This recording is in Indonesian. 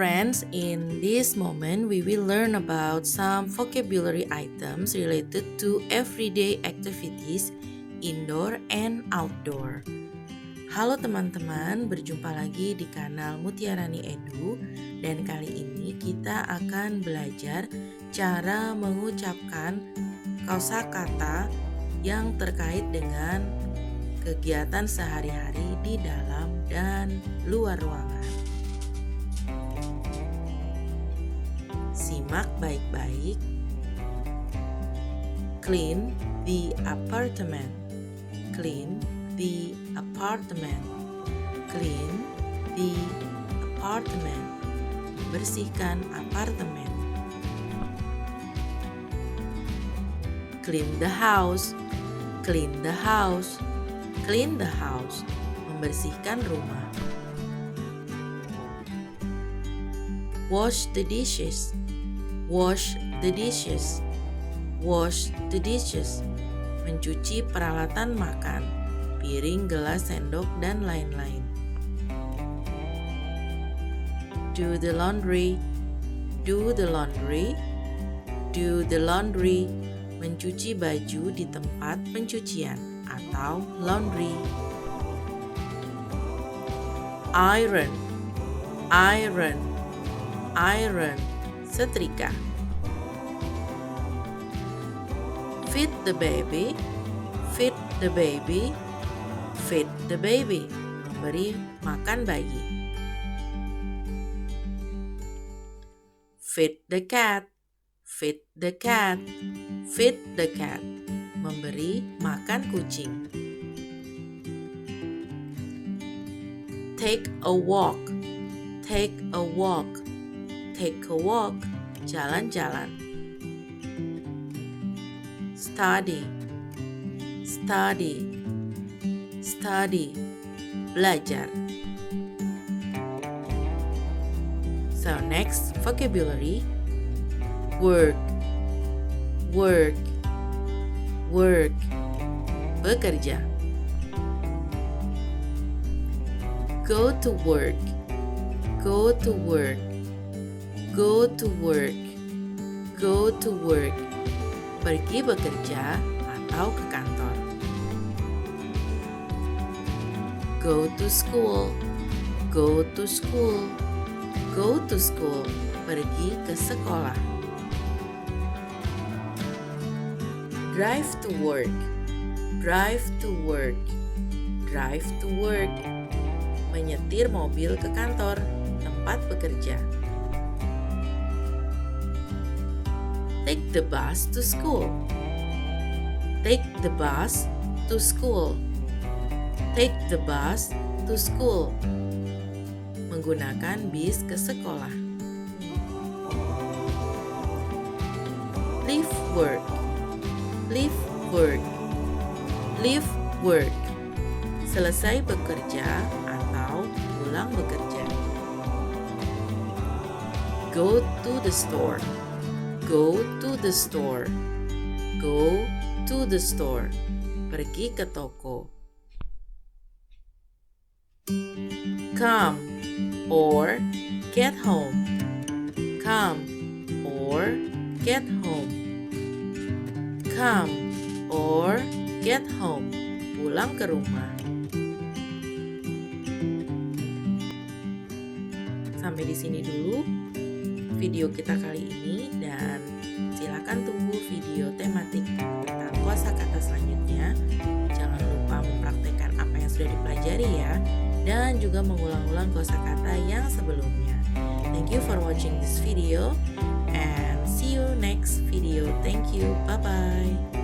friends, in this moment we will learn about some vocabulary items related to everyday activities indoor and outdoor. Halo teman-teman, berjumpa lagi di kanal Mutiarani Edu, dan kali ini kita akan belajar cara mengucapkan kosakata yang terkait dengan kegiatan sehari-hari di dalam dan luar ruangan. Simak baik-baik. Clean the apartment. Clean the apartment. Clean the apartment. Bersihkan apartemen. Clean the house. Clean the house. Clean the house. Membersihkan rumah. Wash the dishes. Wash the dishes. Wash the dishes. Mencuci peralatan makan, piring, gelas, sendok, dan lain-lain. Do the laundry. Do the laundry. Do the laundry. Mencuci baju di tempat pencucian atau laundry. Iron. Iron. Iron. Setrika. Feed the baby. Feed the baby. Feed the baby. Memberi makan bayi. Feed the cat. Feed the cat. Feed the cat. Memberi makan kucing. Take a walk. Take a walk. Take a walk. Jalan-jalan. Study. Study. Study. Belajar. So next vocabulary. Work. Work. Work. Bekerja. Go to work. Go to work. Go to work. Go to work. Pergi bekerja atau ke kantor. Go to school. Go to school. Go to school. Pergi ke sekolah. Drive to work. Drive to work. Drive to work. Menyetir mobil ke kantor, tempat bekerja. Take the bus to school. Take the bus to school. Take the bus to school. Menggunakan bis ke sekolah. Leave work. Leave work. Leave work. Selesai bekerja atau pulang bekerja. Go to the store. Go to the store. Go to the store. Pergi ke toko. Come or get home. Come or get home. Come or get home. Pulang ke rumah. Sampai di sini dulu video kita kali ini, dan silakan tunggu video tematik tentang kosakata selanjutnya. Jangan lupa mempraktekkan apa yang sudah dipelajari ya, dan juga mengulang-ulang kosakata yang sebelumnya. Thank you for watching this video and see you next video. Thank you. Bye bye.